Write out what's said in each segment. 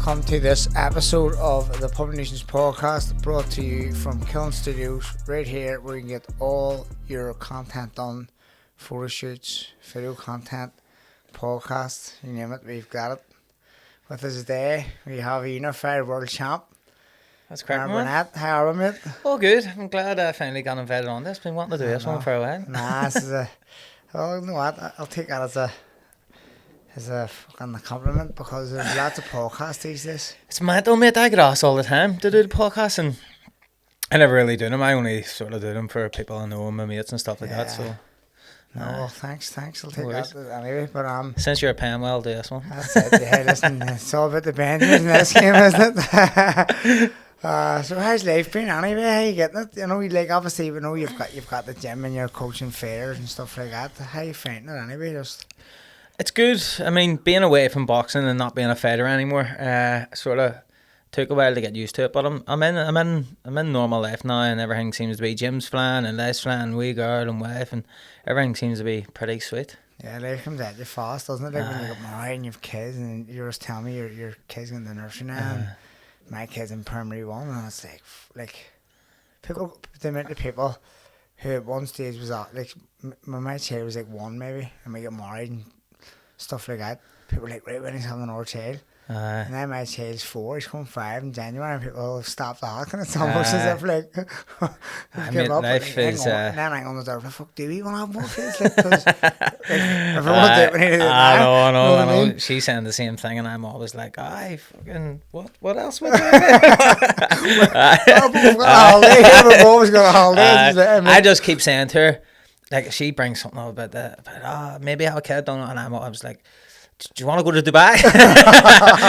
welcome to this episode of the Public Nuisance Podcast, brought to you from Killen Studios, right here where you can get all your content done, photo shoots, video content, podcasts, you name it, we've got it. With us today, we have a Unified World Champ. That's correct, Burnett. How are we, mate? All good. I'm glad I finally got invited on this. Been wanting to do this one for a while. Nah, this is well, you know what? I'll take that as a fucking compliment, because there's lots of podcasts these days. It's mental, mate. I get asked all the time to do the podcast, and I never really do them. I only sort of do them for people I know and my mates and stuff like that. So, well, thanks. I'll take that anyway. But since you're a pen, well, I'll do this one. That's it. Yeah, listen, it's all about the Benjamins in this game, isn't it? So how's life been anyway? How you getting it? You know, like obviously we know you've got the gym and you're coaching fairs and stuff like that. How you finding it anyway? It's good. I mean, being away from boxing and not being a fighter anymore, sort of took a while to get used to it. But I'm in normal life now, and everything seems to be gym's flying and life's flying, wee girl and wife, and everything seems to be pretty sweet. Yeah, life comes at you fast, doesn't it? Like when you get married and you have kids, and you're just telling me your kids in the nursery now, and my kids in primary one, and it's like people, the amount of people who at one stage was like when my child was like 1 maybe, and we get married and stuff like that, people were like, right, when he's having another child. And then my child's 4, he's coming 5 in January, and people have stopped asking. It's almost as if like I mean, life is then I'm on the door, fuck, do we want to have more kids? Like, cause, I know. She's saying the same thing, and I'm always like, I fucking what else would you do? I've always got a holiday. I just keep saying to her, like, she brings something up about maybe have a kid, don't know, and I was like, do you want to go to Dubai?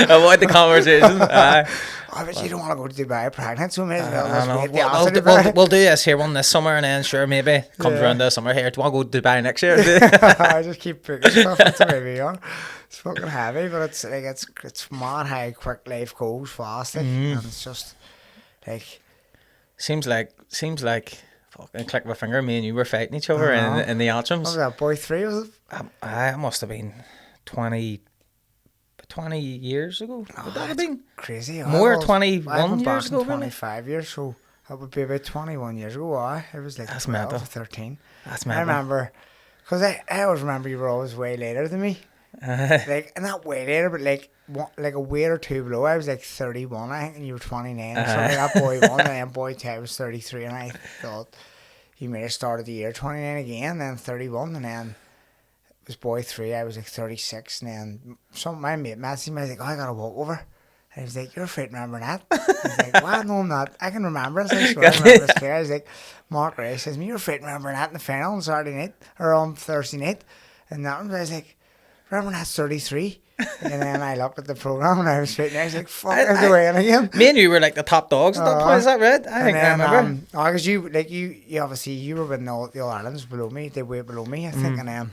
Avoid the conversation. But you don't want to go to Dubai pregnant, so maybe we'll do this here one this summer, and then sure, maybe comes around the summer here. Do you want to go to Dubai next year? I just keep picking stuff. That's the way we are. It's fucking heavy, but it's like it's mad how quick life goes fast, and it's just like seems like fucking click of a finger, me and you were fighting each other in the Anthems. What was that, boy 3, was it? I must have been 20 years ago. Would that have been crazy? More, 21 years ago, 25 years, so that would be about 21 years ago. It was like that's 12 mental. or 13. That's mental. I remember, because I always remember you were always way later than me. Like, and not way later, but like a weight or two below. I was like 31, I think, and you were 29 or something. That boy 1, and then boy 2, I was 33, and I thought you may have started the year 29 again, then 31, and then it was boy 3, I was like 36, and then my mate messaged me, I was like, I got to walk over. And he was like, you're afraid to remember that? I was like, well, no, I'm not. I can remember it. I swear I remember this clear. I was like, Mark Ray says, you're afraid to remember that in the final on Saturday night, or on Thursday night. And that one, I was like, remember that's 33? And then I looked at the programme, and I was straight there. I was like, fuck, I have to weigh in again. Me and you were like the top dogs at that point, is that right? I think I remember. Because you obviously, you were with the All-Irelands below me, they were below me, I think, and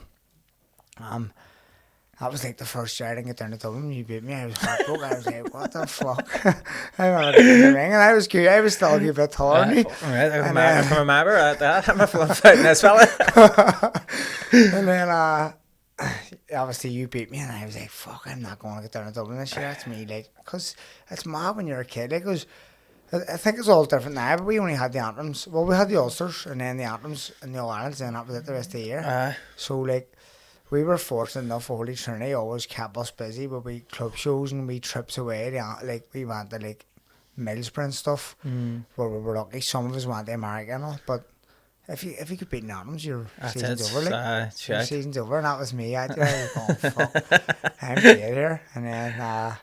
that was like the first year I didn't get down to Dublin. You beat me. I was heartbroken. I was like, what the fuck? I remember getting the ring, and I was cute. I was still a bit taller than me. Right, I can remember that. I'm a fighting this fella. And then obviously you beat me, and I was like, fuck, I'm not going to get down to Dublin this year. That's me, like, because it's mad when you're a kid. Like, I think it's all different now, but we only had the Anthems. Well, we had the Ulsters, and then the Anthems and the All-Irelands, and that was it the rest of the year. So, like, we were fortunate enough. Holy Trinity always kept us busy with we club shows and we trips away. Like, we went to like Middlesbrough and stuff, where we were lucky. Some of us went to America and all, but if you could beat Anthems, your season's over. Like, your season's over, and that was me. I was going, fuck, I'm dead here. And then,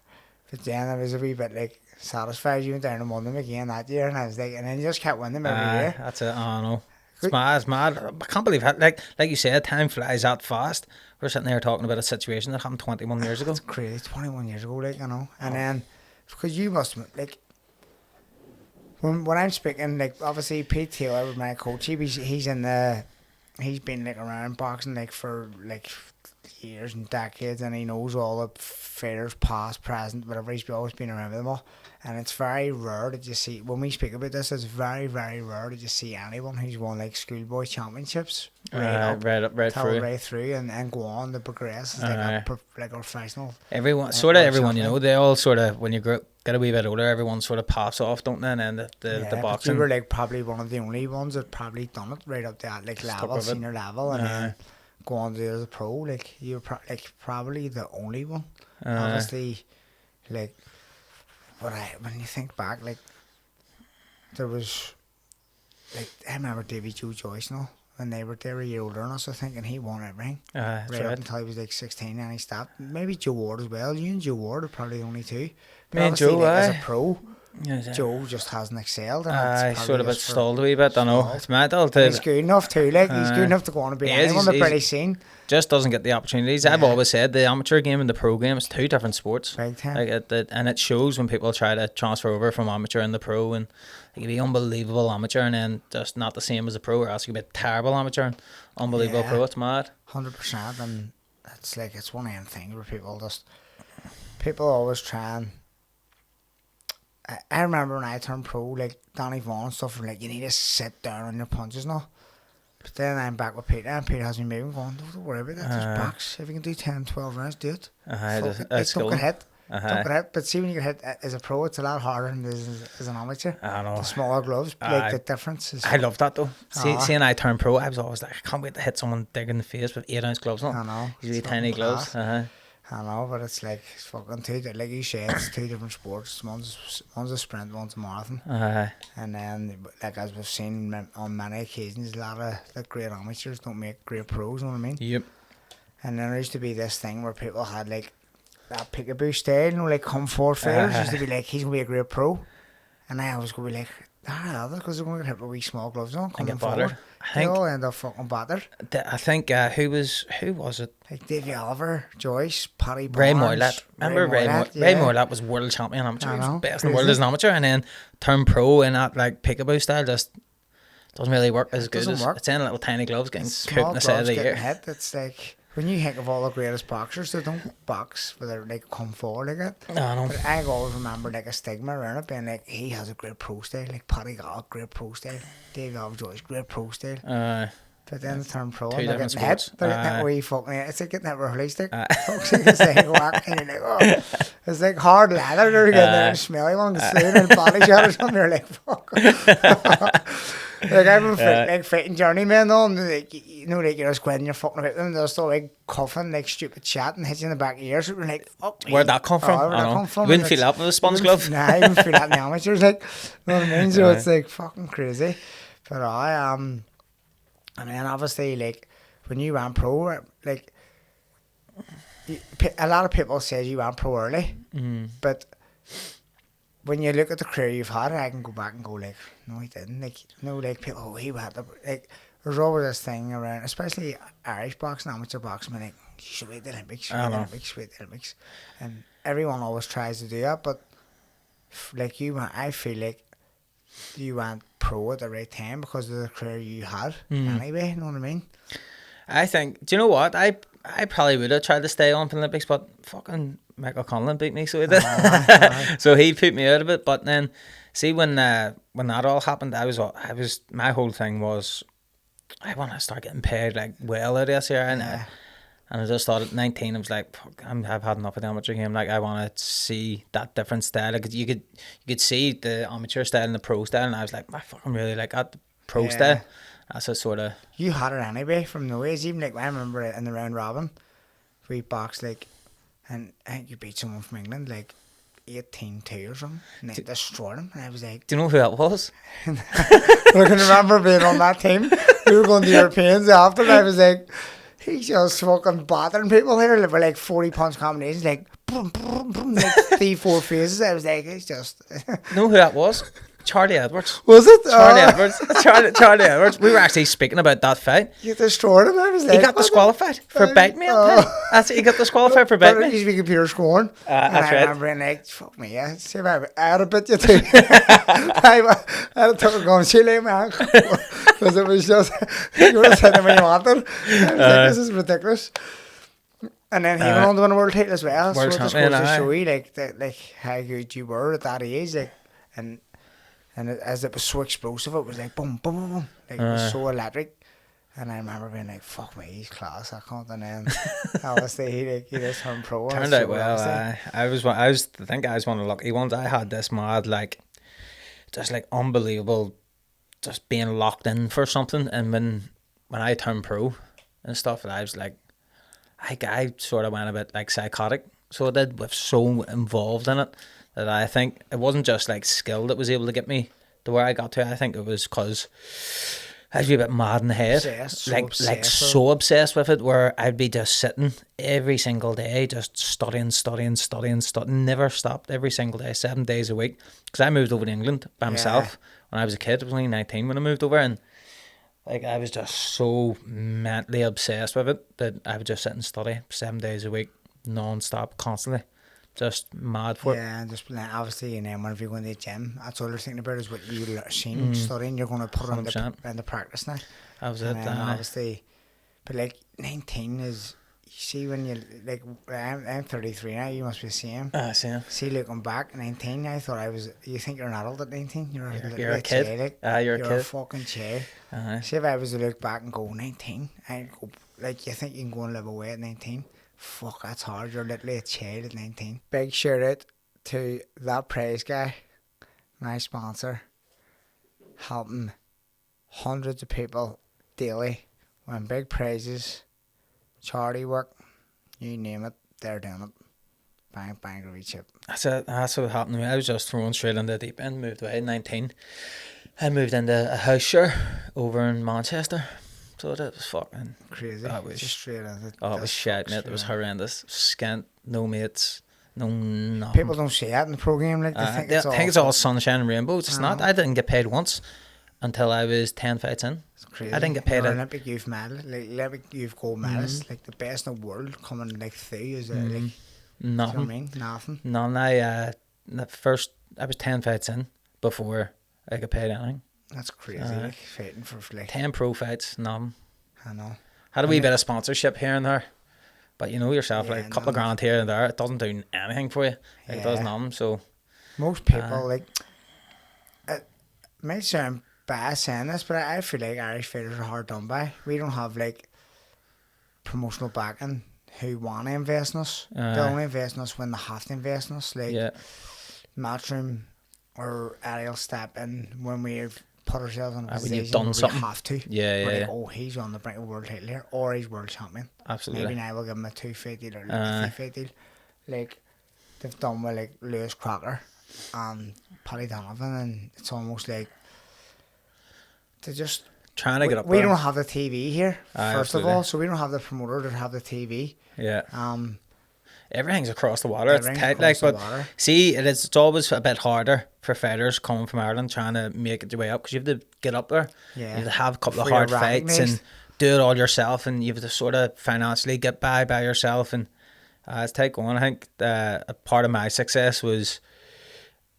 but then I was a wee bit like satisfied. You went down and won them again that year, and I was like, and then you just kept winning them every year. That's it. I know. It's mad. I can't believe how, like you said, time flies that fast. We're sitting there talking about a situation that happened 21 years ago. That's crazy, 21 years ago, like, you know. And then, because you must, like, when I'm speaking, like, obviously Pete Taylor was my coach. He's been like around boxing like for like years and decades, and he knows all the fighters, past, present, whatever. He's always been around with them all. And it's very rare that you see, when we speak about this, it's very, very rare that you see anyone who's won like schoolboy championships right through, and go on to progress as like a professional. Everyone, you know, they all sort of, when you get a wee bit older, everyone sort of pops off, don't they? And then the boxing. You were like probably one of the only ones that probably done it right up to that like level, senior level, and then go on to the pro. Like you were probably the only one. Obviously, like, when you think back, like there was, like, I remember Davy Joe Joyce now. When they were a year older than us, I think, and he won everything. Right up until he was like 16, and he stopped. Maybe Joe Ward as well. You and Joe Ward are probably the only two. But me and Joe, as a pro, Joe just hasn't excelled. And sort of a bit stalled a wee bit. I know. It's mental too. He's good enough too. Like he's good enough to go on and be anyone the pretty scene. Just doesn't get the opportunities. I've always said the amateur game and the pro game is two different sports. Big time. And it shows when people try to transfer over from amateur and the pro, and you can be unbelievable amateur and then just not the same as a pro, or else you can be a terrible amateur and unbelievable pro. It's mad. 100%, and it's one of them things where people always try and. I remember when I turned pro, like Danny Vaughan and stuff, were like, you need to sit down on your punches now. But then I'm back with Peter, and Peter has me moving, going, don't worry about that, there's box. If you can do 10, 12 rounds, do it. Don't get hit. Don't get hit. But see, when you get hit as a pro, it's a lot harder than it is as an amateur. I know. The smaller gloves, like the difference is. I love that though. Seeing I turned pro, I was always like, I can't wait to hit someone big in the face with 8-ounce gloves on. I know. These really tiny gloves. I know, but it's like, it's fucking two, like you said, it's two different sports. One's a sprint, one's a marathon. And then, like as we've seen on many occasions, a lot of the great amateurs don't make great pros, you know what I mean? Yep. And then there used to be this thing where people had like that peekaboo style, you know, like come forward fighters used to be like, he's going to be a great pro. And I was going to be like, because they're going to get hit with wee small gloves on, coming forward. They all end up fucking battered. I think, who was it? Like Davey Oliver, Joyce, Paddy Barnes. Ray Moylett. Remember Ray Moylett was world champion amateur. He was best in the world as an amateur, and then turned pro in that like peekaboo style. Just doesn't really work as good as it's in little tiny gloves getting cooked in the side of the ear. Hit. It's like, when you think of all the greatest boxers, they don't box where they like come forward like that. No. But I always remember like a stigma around it being like, he has a great pro style, like Paddy got a great pro style, Davey Joyce great pro style. But then they turn pro and they're getting hit. They're getting wee fucking, it's like getting that Hurley stick. Folks like it's like whack and you're like, oh, it's like hard leather. They're getting there and smelly one, the stain and body shot or something. You're like, fuck. Like I've been fighting journeymen though, and like, you know, like you're just going, you're fucking about them, they're still like coughing, like stupid chat and hits you in the back of the ear, so you're like, fuck. Where'd that come from? You wouldn't feel that with a sponge glove? Nah, I wouldn't feel that in the amateurs, like, you know what I mean? So it's like fucking crazy. But and then obviously, like, when you went pro, like, a lot of people say you went pro early, but when you look at the career you've had, I can go back and go like, no, he didn't. Like, you know, like people, he had the, like, there's always this thing around, especially Irish boxing, amateur boxing, like, you should wait the Olympics, wait the Olympics, and everyone always tries to do that. But like I feel like you went pro at the right time because of the career you had. Anyway, you know what I mean? I think. Do you know what? I probably would have tried to stay on for the Olympics, but fucking Michael Conlon beat me, so he did. So he put me out of it. But then, see, when that all happened, I was my whole thing was, I want to start getting paid like well out of this here, and I just thought at 19, I was like, fuck, I've had enough of the amateur game. Like, I want to see that different style. Like, you could see the amateur style and the pro style, and I was like, I fucking really like that pro style. That's a sort of. You had it anyway from the ways. Even like I remember in the round robin, we boxed like, and I think you beat someone from England like 18-2 or something, and they destroyed him. And I was like, do you know who that was? I can remember being on that team. We were going to Europeans after, and I was like, he's just fucking battering people here with like 40 punch combinations, like boom, boom, boom, like 3-4 phases. I was like, it's just. Know who that was? Charlie Edwards. Was it? Charlie Edwards. Charlie Edwards. We were actually speaking about that fight. You destroyed him. I was like, he got disqualified for biting me. That's it. He got disqualified for biting me. He's making computer scoring. That's right. I remember being like, fuck me, yeah. See if I had a bit you too. I had to go and chile, man. Because it was just, you would have said him when you wanted. I was like, this is ridiculous. And then he went on to win a world title as well. So it just goes to show you like how good you were at that age. Like, and as it was so explosive, it was like boom, boom, boom, boom. Like it was so electric. And I remember being like, fuck me, he's class, I can't. And then obviously he just turned pro. Turned out well. I think I was one of the lucky ones. I had this mad, like, just like unbelievable, just being locked in for something. And when I turned pro and stuff, I was like, I sort of went a bit like psychotic. So I did, with so involved in it that I think it wasn't just like skill that was able to get me to where I got to. I think it was because I'd be a bit mad in the head, so obsessed with it, where I'd be just sitting every single day, just studying, never stopped, every single day, 7 days a week. Because I moved over to England by myself when I was a kid. I was only 19 when I moved over, and like I was just so mentally obsessed with it that I would just sit and study 7 days a week, non-stop, constantly. Just mad for it. Yeah, and just obviously, and then whenever you go into the gym, that's all you're thinking about is what you seen studying. You're going to put it into practice now. That was it. Obviously, but like 19 is, you see when you like, I'm 33 now. You must be the same. Same. See, looking back, 19. I thought I was. You think you're an adult at 19? You're a kid. You're a kid. You're a fucking child. See, if I was to look back and go 19, I'd go like, you think you can go and live away at 19? Fuck, that's hard. You're literally a child at 19. Big shout out to that prize guy, my sponsor, helping hundreds of people daily, win big prizes, charity work, you name it, they're doing it. Bang, bang, reach it. That's what happened to me. I was just thrown straight into the deep end, moved away at 19. I moved into a house share over in Manchester. So that was fucking crazy. That was just straight into it was shit, mate. It was horrendous. Skint, no mates, no nothing. People don't see that in the program. Like they think it's all sunshine and rainbows. It's not. I didn't get paid once until I was 10 fights in. It's crazy. I didn't get paid. Olympic youth medal, like Olympic youth gold medalist, like the best in the world coming like through. Is like nothing. You know what I mean? Nothing. None. I was 10 fights in before I got paid anything. That's crazy, like fighting for like 10 pro fights, none. I know. Had a wee bit of sponsorship here and there, but you know yourself, like a couple of grand here and there, it doesn't do anything for you. It does nothing. So most people like, it might sound bad saying this, but I feel like Irish fighters are hard done by. We don't have like promotional backing who want to invest in us. They only invest in us when they have to invest in us. Like Matchroom or Ariel step in when we've put ourselves in a position where we have to. We're like, oh, he's on the brink of world title here, or he's world champion. Absolutely. Maybe now we'll give him a 2-fight deal or a 3-fight deal. Like they've done with like Lewis Crocker and Paddy Donovan, and it's almost like they're just trying to get up we there. don't have the TV here, first of all, so we don't have the promoter to have the TV. Everything's across the water. It's tight, like, but see, it's always a bit harder for fighters coming from Ireland trying to make it your way up, because you have to get up there. You have to have a couple of hard fights and do it all yourself, and you have to sort of financially get by yourself, and it's tight going. I think a part of my success was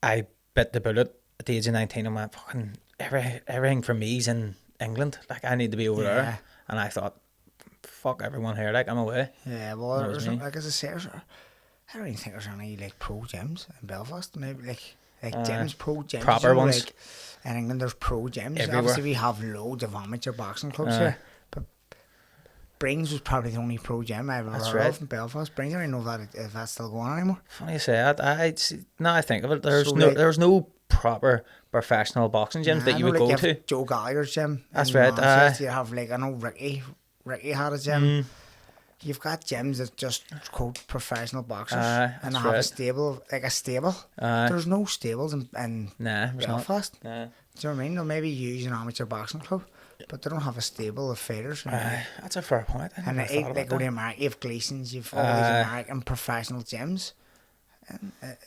I bit the bullet at the age of 19 and went, fucking everything for me's in England. Like, I need to be over there. And I thought, fuck everyone here, like, I'm away. Yeah, well, there's like, as I say, I don't even think there's any like pro gyms in Belfast. Maybe like gyms, pro gyms, proper ones. Like in England, there's pro gyms. Everywhere. Obviously, we have loads of amateur boxing clubs here, but Brings was probably the only pro gym I ever heard of in Belfast. Brings, I don't know if that's still going on anymore. Funny you say that. I think of it. There's no proper professional boxing gyms that you would go to. Joe Gallagher's gym. That's right. You have like, I know Ricky had a gym. You've got gyms that just quote professional boxers and they have a stable, like a stable. There's no stables in Belfast. Do you know what I mean? They'll maybe use an amateur boxing club, but they don't have a stable of fighters. That's a fair point. And they go to America. You have Gleason's, you've all these American professional gyms.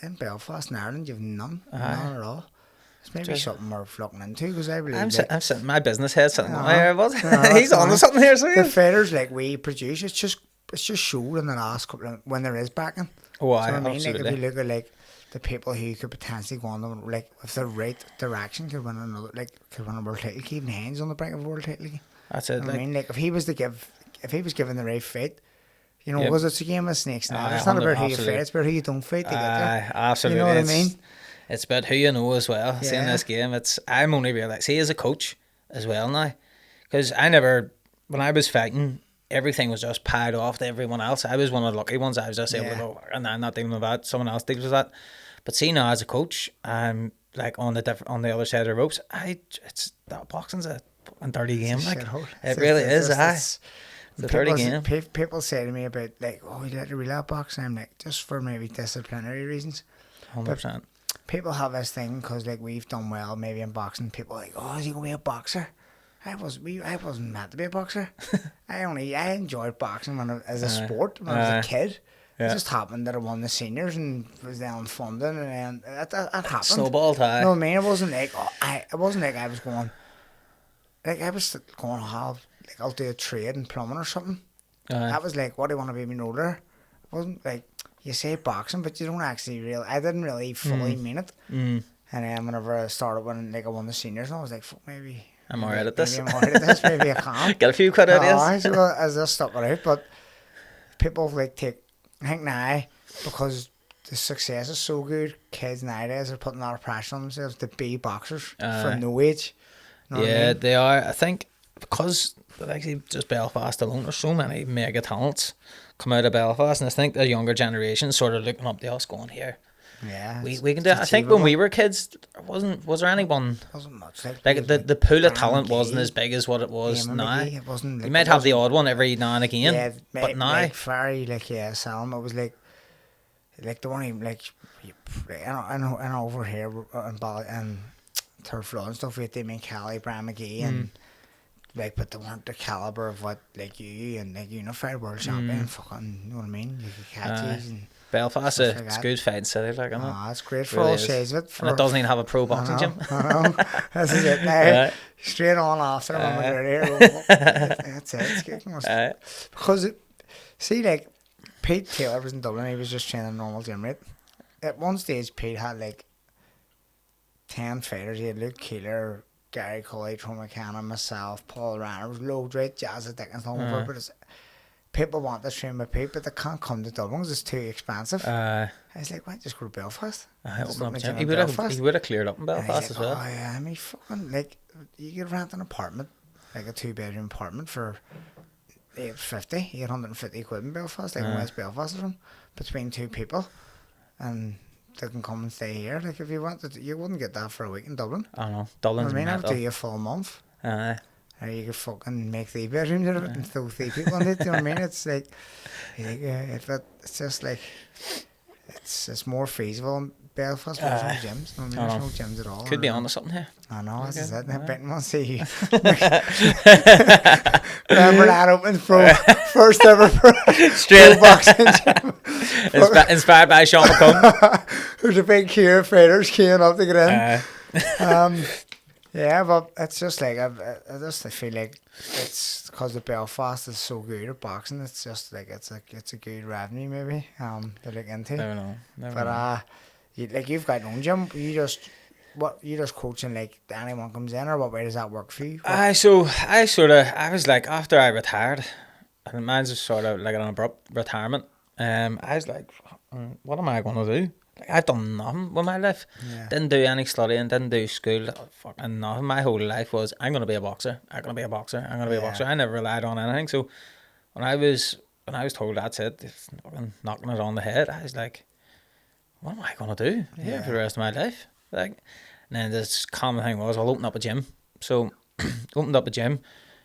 In Belfast and Ireland, you've none at all. It's maybe something we're looking into, because I believe I'm sitting my business head sitting there, but he's on to something here. So the fighters like we produce, it's just showed in the last couple of, when there is backing. Oh, so I mean, absolutely. like if you look at like the people who could potentially go on the, like with the right direction could win a world title. Keeping hands on the brink of a world title. That's it. I mean, like if he was given the right fight, you know, because it's a game of snakes now. It's not about who you fight, it's about who you don't fight to get there. Absolutely. You know what I mean? It's about who you know as well. Seeing this game, I'm only realising, see, as a coach as well now, because I never when I was fighting, everything was just piled off to everyone else. I was one of the lucky ones. I was just able to go, and I'm not dealing with that. Someone else deals with that. But see now, as a coach, like on the other side of the ropes, it's that boxing's a fucking dirty game. Like it really is. It's a dirty game. People say to me about like, oh, you like to relapse boxing. I'm like, just for maybe disciplinary reasons. 100%. People have this thing because like we've done well maybe in boxing. People are like, oh, is he gonna be a boxer? I wasn't meant to be a boxer. I enjoyed boxing as a sport when I was a kid. It just happened that I won the seniors and was down funding, and then it happened. Snowballed, You know what I mean? It wasn't like I was going. Like I was going to have like I'll do a trade in plumbing or something. I was like, what do you want to be when you're older? It wasn't like you say boxing, but you don't actually I didn't really fully mean it. And then whenever I started when I won the seniors, and I was like, fuck, maybe I'm alright at this. Maybe I can get a few quid ideas. So I just stuck it out, but people like I think now because the success is so good, kids nowadays are putting a lot of pressure on themselves to be boxers from no age. You know what I mean? They are. I think because actually just Belfast alone, there's so many mega talents come out of Belfast, and I think the younger generation sort of looking up to us, going here. Yeah, we can do it. I think when we were kids, was there anyone? Wasn't much like the pool of talent wasn't as big as what it was now. It wasn't. Like, you might have the odd one every now and again, yeah, but now like very Salem. It was like the one even like and over here and Third Floor and stuff. We had Damien Kelly, Brian McGee, and like, but they weren't the caliber of what like you and like Unified World Champion. Fucking, you know what I mean? You could catch these and. Belfast, it's good fighting city, like, isn't it? Oh, it's great for all shades of it. And it doesn't even have a pro boxing gym. I know. This is it now. Straight on after when we're here. That's it. It's good. Because, see, like, Pete Taylor was in Dublin. He was just training a normal gym rate. At one stage, Pete had, like, 10 fighters. He had Luke Keeler, Gary Cully, Troy McCann, myself, Paul Ryan. It was loads, right? Jazz Dickens, all over. But it's... People want to train with Pete, but they can't come to Dublin because it's too expensive. I was like, why just go to Belfast? He would have cleared up in Belfast as well. Oh yeah, I mean, fucking, like, you could rent an apartment, like a 2-bedroom apartment for 850 quid in Belfast, like West Belfast or something, between two people, and they can come and stay here. Like, if you wanted, you wouldn't get that for a week in Dublin. I know, Dublin's I would do you a full month. Or you could fucking make 3 bedrooms out of it and throw 3 people in it. Do you know what I mean? It's like it's just like it's more feasible in Belfast. There's no gyms. No, there's no gyms at all. Could be on to something here. I know, this is it. I bet we'll see you. Remember that opens first ever pro boxing gym. Inspired by Sean McComb. There's a big queue of fighters queuing up to get in. Yeah, but it's just like I just feel like it's because the Belfast is so good at boxing. It's just like it's a good revenue maybe to look into. Never know. You've got your own gym. You just coaching like anyone comes in, or what way does that work for you? I was like, after I retired, and mine's just sort of like an abrupt retirement. I was like, what am I going to do? Like, I've done nothing with my life. Didn't do any studying, didn't do school, fucking nothing. My whole life was, I'm going to be a boxer. I'm going to be a boxer. I'm going to be a boxer. I never relied on anything. So when I was told that's it, fucking knocking it on the head, I was like, what am I going to do here for the rest of my life? Like, and then this common thing was, I'll open up a gym. So opened up a gym.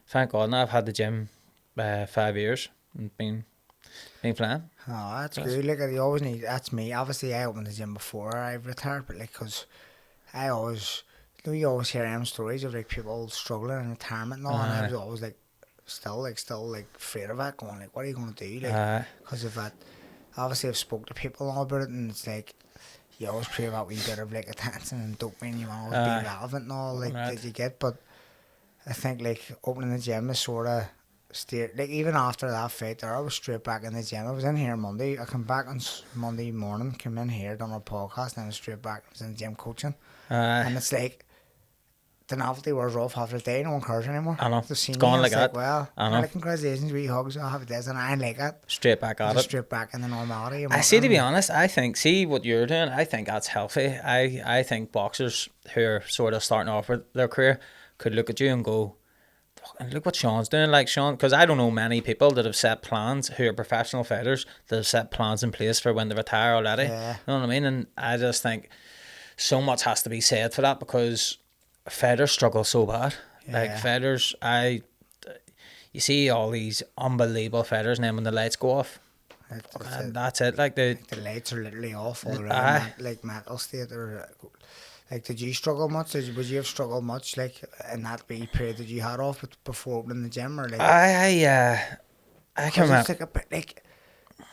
Thank God now I've had the gym 5 years and been flying. Oh, that's good. Like, you always need. That's me. Obviously, I opened the gym before I retired, but like, cause I always, you always hear them stories of like people struggling in retirement and all, and I was always like, still afraid of that, going like, what are you gonna do? Like, because of that. Obviously, I've spoke to people all about it, and it's like, you always crave that wee bit of like attention and dopamine. You want to always be relevant and all, like that you get. But I think like opening the gym is sort of. Like, even after that fight there, I was straight back in the gym. I was in here Monday. I come back on Monday morning, came in here, done a podcast, and then I was straight back. I was in the gym coaching. And it's like, the novelty wears off after the day. No one cares anymore. I know. It's gone like that. Well, I know. Like, congratulations, wee hugs. I'll have a day. And I like that. Straight back at it. Straight back in the normality. I see, to be honest, I think, see what you're doing, I think that's healthy. I think boxers who are sort of starting off with their career could look at you and go, and look what Sean's doing. Like Sean, because I don't know many people that have set plans who are professional fighters that have set plans in place for when they retire already. Yeah. You know what I mean? And I just think so much has to be said for that, because fighters struggle so bad. Like fighters, you see all these unbelievable fighters, and then when the lights go off, that's it. Like the lights are literally off already. Like mental state, or like, did you struggle much? Would you have struggled much, like, in that wee period that you had off before opening the gym, or like? I can remember. It's like a bit like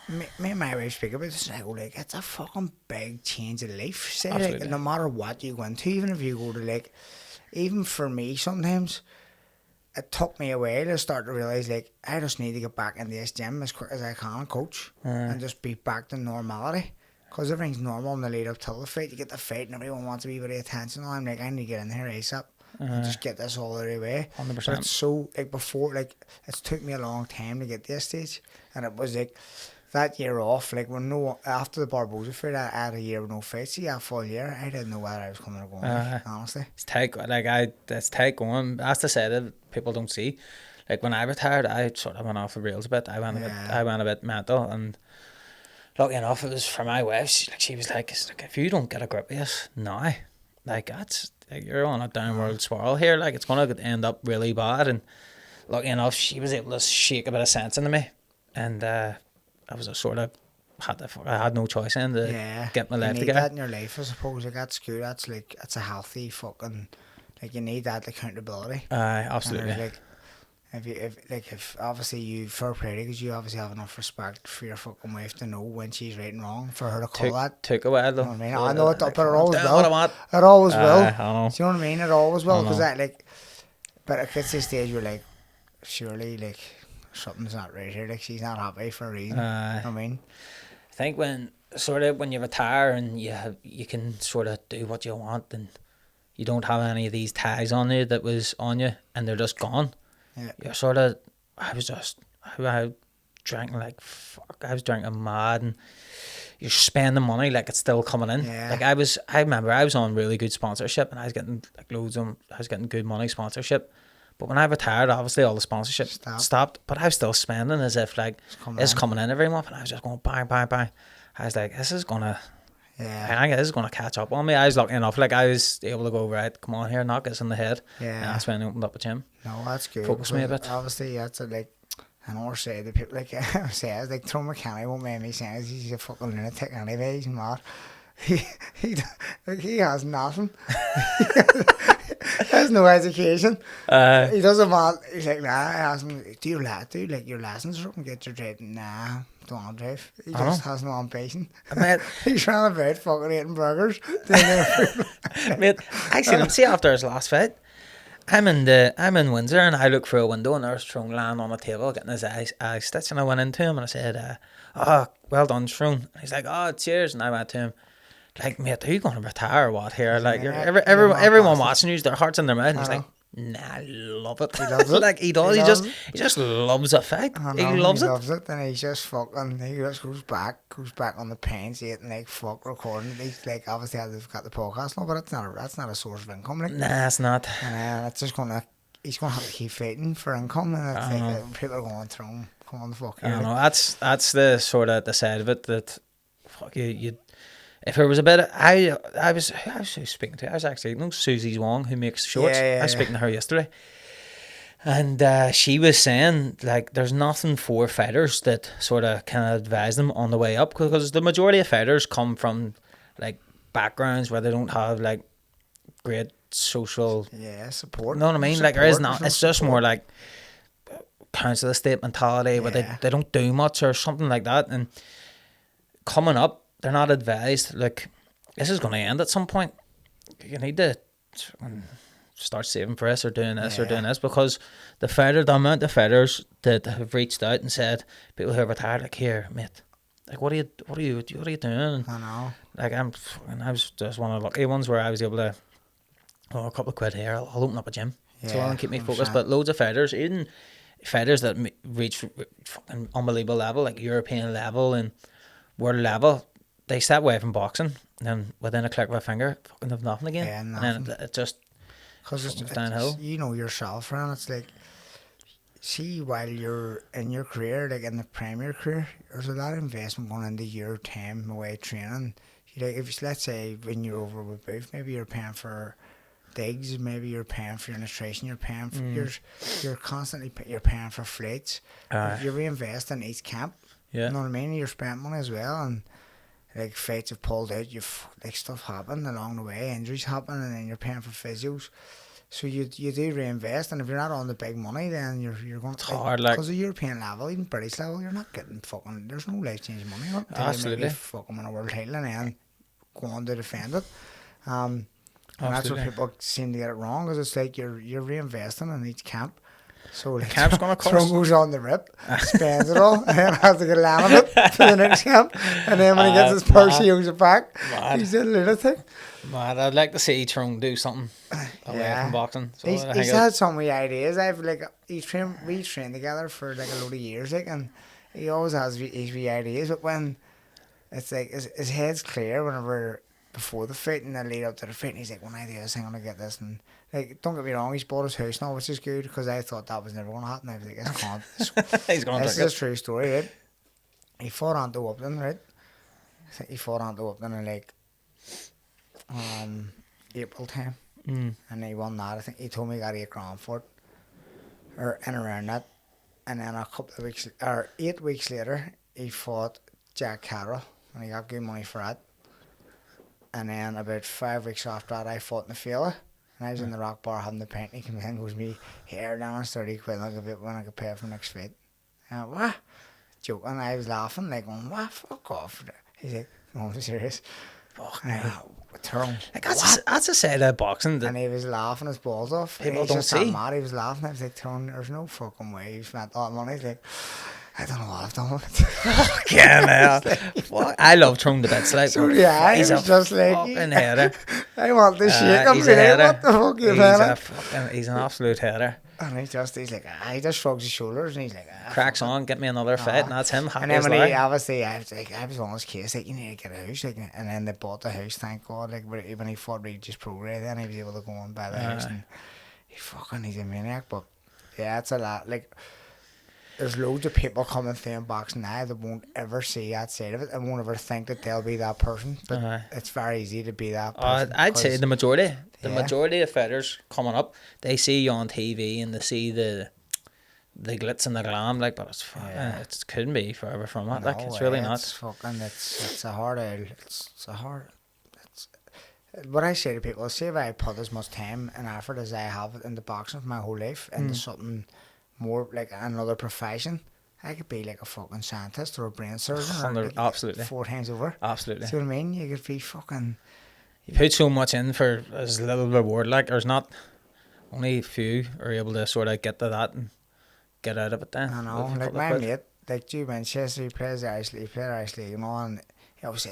me and my wife speak about this, and I go like, it's a fucking big change of life. Say, like, no matter what you go into, even if you go to, like, even for me sometimes, it took me a while to start to realise, like, I just need to get back in this gym as quick as I can, coach, and just be back to normality. Because everything's normal in the lead up till the fight. You get the fight and everyone wants to be very attentional. I'm like, I need to get in here ASAP and just get this all out of the way. 100%. But it's so, like, before, like, it's took me a long time to get to this stage. And it was like, that year off, like, after the Barbosa fight, I had a year with no fights. See, a full year, I didn't know whether I was coming or going, honestly. It's tight, it's tight going. As I said, people don't see. Like, when I retired, I sort of went off the rails a bit. I went a bit mental, and lucky enough, it was for my wife. She was like, if you don't get a grip of this now, like, that's, like, you're on a downward spiral here. Like, it's going to end up really bad. And lucky enough, she was able to shake a bit of sense into me. And I was a sort of, I had no choice in to get my life together. You need that in your life, I suppose. Like, that's good. That's, like, it's a healthy fucking, like, you need that accountability. Absolutely. And, like, if obviously you, fair play, because you obviously have enough respect for your fucking wife to know when she's right and wrong, for her to call that. Took a while though. You know what I mean? I know it, but it always will. What I want. It always will. I know. Do you know what I mean? It always will, because that, like, but it gets to the stage where, like, surely, like, something's not right here. Like, she's not happy for a reason. You know what I mean? I think when you retire and you can sort of do what you want, and you don't have any of these tags on you that was on you, and they're just gone. Yeah. You're sort of, I drank like fuck. I was drinking mad, and you're spending money like it's still coming in. Yeah. Like I remember I was on really good sponsorship, and I was getting like I was getting good money sponsorship. But when I retired, obviously all the sponsorship stopped. But I was still spending as if like it's coming in every month, and I was just going bang, bang, bang. I was like, this is gonna. Yeah, I think this is going to catch up on me. I was lucky enough, like, I was able to go, right, come on here, knock us in the head. Yeah. And that's when I opened up a gym. No, that's good. Focus me a bit. Obviously, that's like, I know say the people, like, I was like, Tom McCanny won't make me sense. He's a fucking lunatic anyway. He's mad. He has nothing. He has no education. He doesn't want, he's like, nah, I asked him, do your lessons or something, get your driving? Nah, don't want to drive. He just has no ambition. He's running about fucking eating burgers. Mate, I seen him, see, after his last fight, I'm in Windsor, and I look through a window, and there's Tyrone lying on the table getting his eye stitched, and I went into him and I said, well done, Tyrone. And he's like, oh, cheers. And I went to him, like, mate, are you going to retire or what here? Like, everyone watching you, their heart's in their mouth. And he's like, nah, I love it. He loves it. Like, he does. He just loves it, fact. He loves it. And he's just fucking, he just goes back on the pens, eating like fuck, recording. He's like, obviously, they've got the podcast now, but that's not a source of income. Like. Nah, it's not. And it's just he's going to have to keep fighting for income. And it's like, people are going through him. Come on the fuck here. I don't know. That's the sort of the side of it that, fuck you. If there was a bit of, I was speaking to, I was actually, Susie Wong, who makes shorts. I was speaking to her yesterday. And she was saying, like, there's nothing for fighters that sort of can advise them on the way up, because the majority of fighters come from, like, backgrounds where they don't have, like, great social support. You know what I mean? Like, there is not, it's just more like council estate mentality where they don't do much or something like that. And coming up, they're not advised, like, this is going to end at some point. You need to start saving for this or doing this or doing this, because the amount of fighters that have reached out and said, people who are retired, like, here, mate, like, what are you doing? I know. Like, I was just one of the lucky ones where I was able to, a couple of quid here, I'll open up a gym. So I'll keep me focused. But loads of fighters, even fighters that reach fucking unbelievable level, like European level and world level, they step away from boxing, and then within a click of a finger, fucking have nothing again. Yeah, nothing. And then it just comes downhill. You know yourself, man. It's like, see, while you're in your career, like in the premier career, there's a lot of investment going into your time away training. You like, if let's say when you're over with Booth, maybe you're paying for digs, maybe you're paying for your nutrition, you're paying for you're constantly you're paying for flights. You're reinvesting each camp. Yeah. You know what I mean? You're spending money as well, and like fights have pulled out. You've like stuff happened along the way, injuries happen, and then you're paying for physios. So you do reinvest, and if you're not on the big money, then you're going to hard, like, because of European level, even British level, you're not getting fucking. There's no life changing money. You're not Absolutely. fucking win a world title and then go on to defend it. And that's where people seem to get it wrong, because it's like you're reinvesting in each camp. So like, camp's gonna cost. Throne goes on the rip, spends it all, and then has to get a lamb of it for the next camp. And then when he gets his purse, he owes it back. Mad. He's a lunatic. Mad. I'd like to see Throne do something away from boxing. So He's had some wee ideas. We trained together for like a load of years, like, and he always has his wee ideas. But when it's like his head's clear whenever before the fight and the lead up to the fight, and he's like, when I do this, I'm gonna get this. And like, don't get me wrong, he's bought his house now, which is good, because I thought that was never gonna happen. I was like, this can't. He's going to This is a true story, right? He fought Anto Upton, right? I think he fought Anto Upton in like April time, and he won that. I think he told me he got $8,000 for it, or in around that. And then a couple of weeks, or 8 weeks later, he fought Jack Carroll, and he got good money for that. And then about 5 weeks after that, I fought Nafela, and I was in the rock bar having the pint. He came in and goes, me hair down on 30 quid, like a bit when I could pay for next fight. And what? Joking, and I was laughing, like, going, what? Fuck off. He's like, no, I'm serious. Fuck, Tyrone. Like, that's a side of boxing that And he was laughing his balls off. people don't see. Mad. He was laughing. I was like, Tyrone, there's no fucking way you spent all that money. He's like, I don't know what I've done with it. Yeah, man. I love Throne to bits. Like, So yeah, he's he was a just like, fucking header. I want to shake him. He's a header. What the fuck are you He's an absolute header. And he's like, he just shrugs his shoulders, and he's like, Cracks on, get me another fight, and that's him. And then when he obviously, I was on his case, like, you need to get a house, like, and then they bought the house, thank God. Like, when he fought Regis Progress, then he was able to go and buy the house, and he's a maniac. But yeah, it's a lot. Like, there's loads of people coming through in boxing now that won't ever see that side of it and won't ever think that they'll be that person. But it's very easy to be that person. I'd say the majority of fighters coming up, they see you on TV and they see the glitz and the glam, like, but it couldn't be forever from that. Like, it's really not. It's a hard. What I say to people is, say if I put as much time and effort as I have into boxing for my whole life into something more like another profession, I could be like a fucking scientist or a brain surgeon. Like, absolutely. 4 times over. Absolutely. See what I mean? You could be fucking. You put so much in for as little reward. Like, there's not only a few are able to sort of get to that and get out of it then. I know. Like my mate, like Drew Manchester, he played Irish League, you know, and he always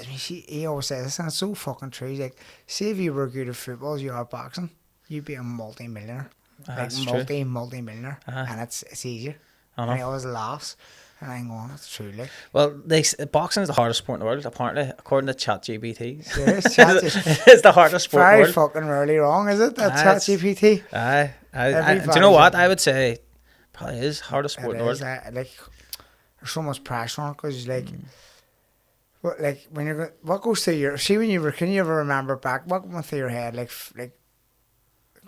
says, this, and it's so fucking true. He's like, see if you were good at football as you are boxing, you'd be a multi-millionaire. Multi-millionaire, and it's easier. And he always laughs, and I'm going, that's true. Like, well, boxing is the hardest sport in the world, apparently, according to ChatGPT. It's the hardest sport. Very fucking rarely wrong, is it? That ChatGPT. Do you know what? I would say probably is hardest sport in the world. Like, there's so much pressure on it, because like, when you're what goes through your can you ever remember back what went through your head, like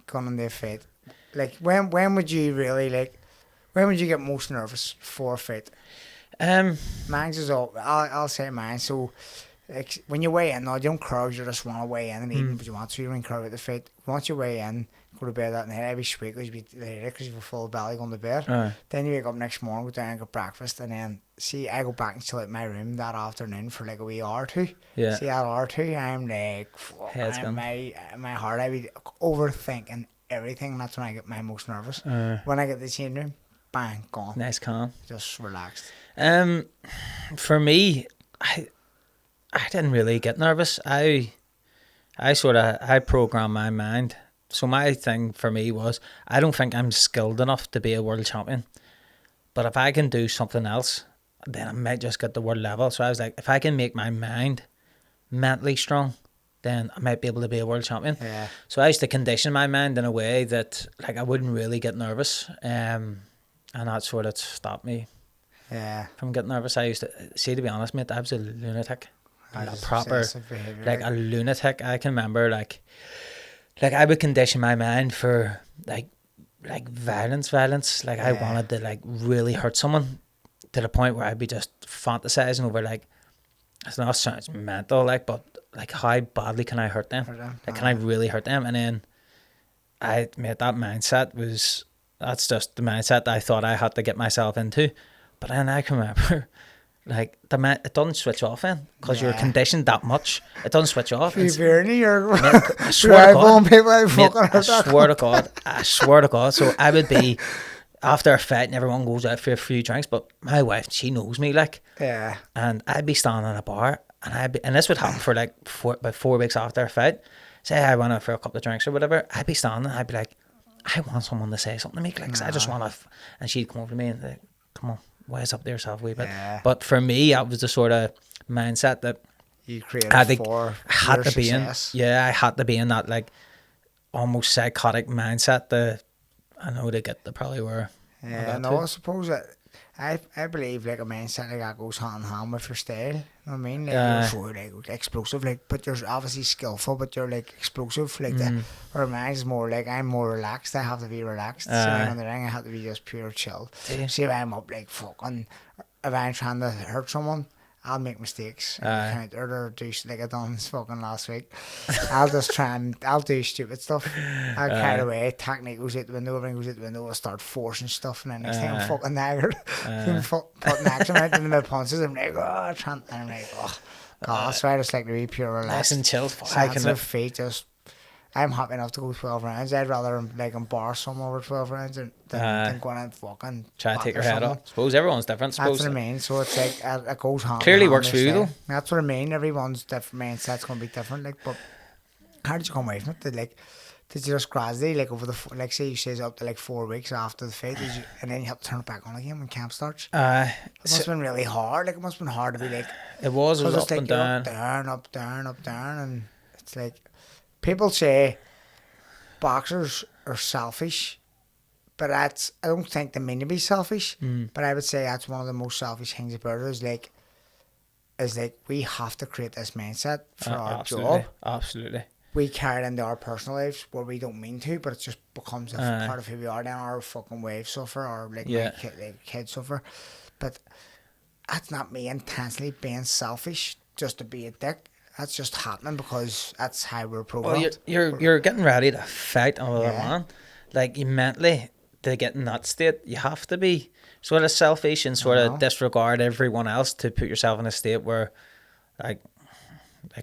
going on their fight? Like, when would you really, like, when would you get most nervous for a fight? Mine's is all, I'll say mine. So, like, when you weigh in, no, you don't curve, you just want to weigh in and eat what you want, so you don't curve at the fight. Once you weigh in, go to bed that night, I'd be sweet because you have a full belly going to bed. Then you wake up next morning, go down and get breakfast, and then, see, I go back and chill out my room that afternoon for like a wee hour or two. Yeah. See, that hour or two, I'm like, my heart, I'd be overthinking everything, and that's when I get my most nervous. When I get the change room, bang, gone. Nice, calm. Just relaxed. For me, I didn't really get nervous. I program my mind. So my thing for me was, I don't think I'm skilled enough to be a world champion. But if I can do something else, then I might just get the world level. So I was like, if I can make my mind mentally strong, then I might be able to be a world champion. Yeah. So I used to condition my mind in a way that, like, I wouldn't really get nervous. and that sort of stopped me Yeah. from getting nervous. I used to see, to be honest, mate, I was a lunatic, like a Just proper, obsessive behaviour, like a lunatic. I can remember like I would condition my mind for like violence. Like I wanted to like really hurt someone to the point where I'd be just fantasizing over like, it's not sounds mental, like, but like how badly can I hurt them? Like, can I really hurt them? And then I made that mindset that's just the mindset that I thought I had to get myself into. But then I can remember, like, it doesn't switch off then, because you're conditioned that much. It doesn't switch off. I swear to God. People I swear to God. So I would be, after a fight and everyone goes out for a few drinks, but my wife, she knows me, like. Yeah. And I'd be standing in a bar, and this would happen for like about 4 weeks after a fight. Say I went out for a couple of drinks or whatever, I'd be standing, I'd be like, I want someone to say something to me, like, 'cause I just want to, and she'd come over to me and like, come on, wise up to yourself a wee bit. Yeah. But for me, that was the sort of mindset that you created for had your to be success. I had to be in that like almost psychotic mindset to get to probably where. Yeah, no, I suppose that I believe like a mindset like that goes hand in hand with your style. You know what I mean? Like you're so like explosive, like, but you're obviously skillful, but you're like explosive. Like that. Where mine's more like I'm more relaxed. I have to be relaxed. So when I'm in the ring, I have to be just pure chill. See if I'm up like fucking, if I'm trying to hurt someone, I'll make mistakes. Counter or do like I done fucking last week. I'll just I'll do stupid stuff. I'll carry away, technique goes out the window, everything goes out the window, I'll start forcing stuff, and then next thing I'm fucking naggered. Putting action out into my punches, I'm like, and I'm like, God, so I just like to be pure relaxed. Nice and chill. I'm happy enough to go 12 rounds. I'd rather like embarrass someone over 12 rounds than go on and fucking try to take your head off. Suppose everyone's different. That's what I mean. So it's like it goes hand. Clearly works for you though. That's what I mean. Everyone's different mindset's gonna be different. Like, but how did you come away from it? Did you just gradually like over the like say you say it's up to like 4 weeks after the fight, and then you have to turn it back on again when camp starts? It must have been really hard. Like it must have been hard to be like. It was up like and down. Up down, and it's like. People say boxers are selfish, but I don't think they mean to be selfish. But I would say that's one of the most selfish things about it is like we have to create this mindset for our job. Absolutely. We carry it into our personal lives where we don't mean to, but it just becomes a part of who we are. Then our fucking wives suffer, or like my kids suffer. But that's not me intentionally being selfish just to be a dick. That's just happening because that's how we're programmed. Well, you're getting ready to fight another man. Like, you mentally, to get in that state, you have to be sort of selfish and sort of disregard everyone else to put yourself in a state where, like